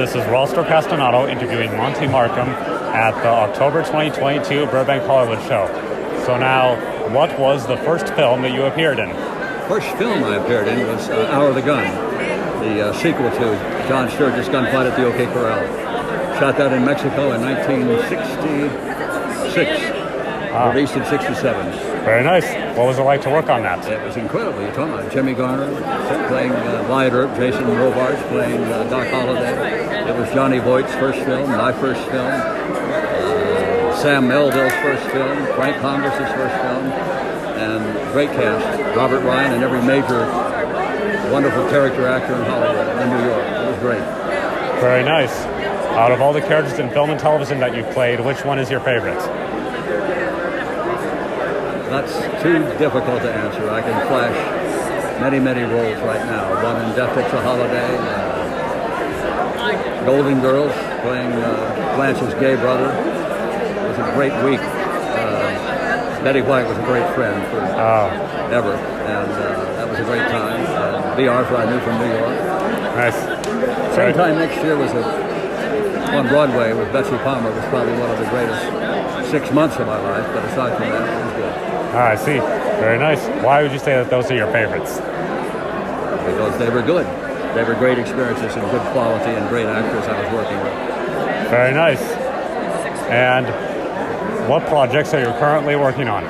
This is Roster Castellato interviewing Monte Markham at the October 2022 Burbank Hollywood Show. So now, what was the first film that you appeared in? First film I appeared in was Hour of the Gun, the sequel to John Sturges' Gunfight at the OK Corral. Shot that in Mexico in 1966. Released in 67. Very nice. What was it like to work on that? It was incredible. You're talking about Jimmy Garner playing Wyatt Earp, Jason Robards playing Doc Holliday. It was Johnny Voight's first film, my first film, Sam Melville's first film, Frank Congress's first film, and great cast. Robert Ryan and every major wonderful character actor in Hollywood, in New York. It was great. Very nice. Out of all the characters in film and television that you've played, which one is your favorite? That's too difficult to answer. I can flash many, many roles right now. One in Death Takes a Holiday, Golden Girls, playing Blanche's gay brother. It was a great week. Betty White was a great friend for ever, and that was a great time. Lee Arthur I knew from New York. Nice. Same time next year was on Broadway with Betsy Palmer was probably one of the greatest 6 months of my life, but aside from that, it was good. I see. Very nice. Why would you say that those are your favorites? Because they were good. They were great experiences and good quality and great actors I was working with. Very nice. And what projects are you currently working on?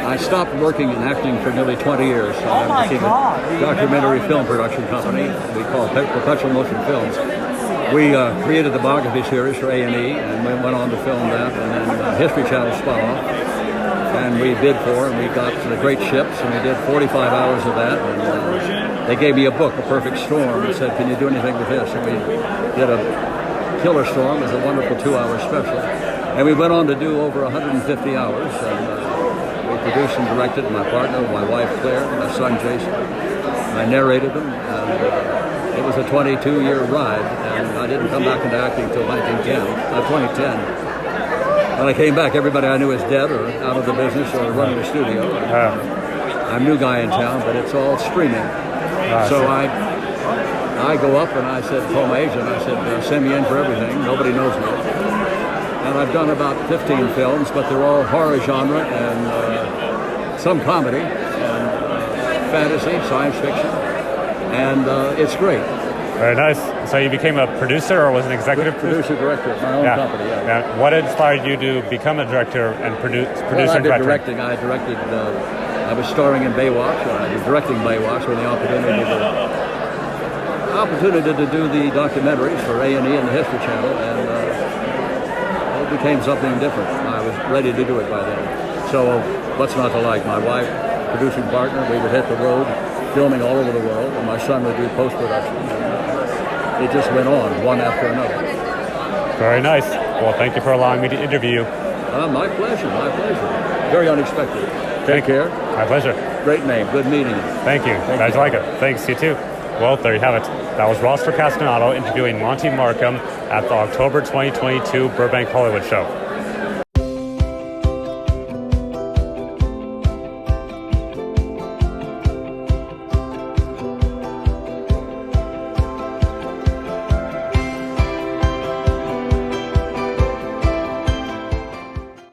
I stopped working in acting for nearly 20 years. I have a documentary film production company we call Perpetual Motion Films. We created the biography series for A&E, and we went on to film that, and then History Channel spun off. And we bid for, and we got the great ships, and we did 45 hours of that. And they gave me a book, A Perfect Storm, and said, "Can you do anything with this?" And we did a Killer Storm, as a wonderful 2-hour special. And we went on to do over 150 hours. And we produced and directed, my partner, my wife Claire, my son Jason. I narrated them, and it was a 22-year ride. And I didn't come back into acting until 2010. When I came back, everybody I knew is dead or out of the business or running a studio. I'm a new guy in town, but it's all streaming. So I go up and I said, call my agent, I said, send me in for everything. Nobody knows me. And I've done about 15 films, but they're all horror genre and some comedy and fantasy, science fiction. And it's great. Very nice. So you became a producer or was an executive producer director at my own company. Yeah. And what inspired you to become a director and producer and director? Directing. I directed. I was starring in Baywatch. I was directing Baywatch when the opportunity to do the documentaries for A&E and the History Channel, and it became something different. I was ready to do it by then. So what's not to like? My wife, producing partner, we would hit the road, filming all over the world, and my son would do post-production. It just went on, one after another. Very nice. Well, thank you for allowing me to interview you. My pleasure. Very unexpected. Take care. My pleasure. Great name. Good meeting you. Thank you. Glad you like it. Thanks, you too. Well, there you have it. That was Roster Castellato interviewing Monte Markham at the October 2022 Burbank Hollywood Show.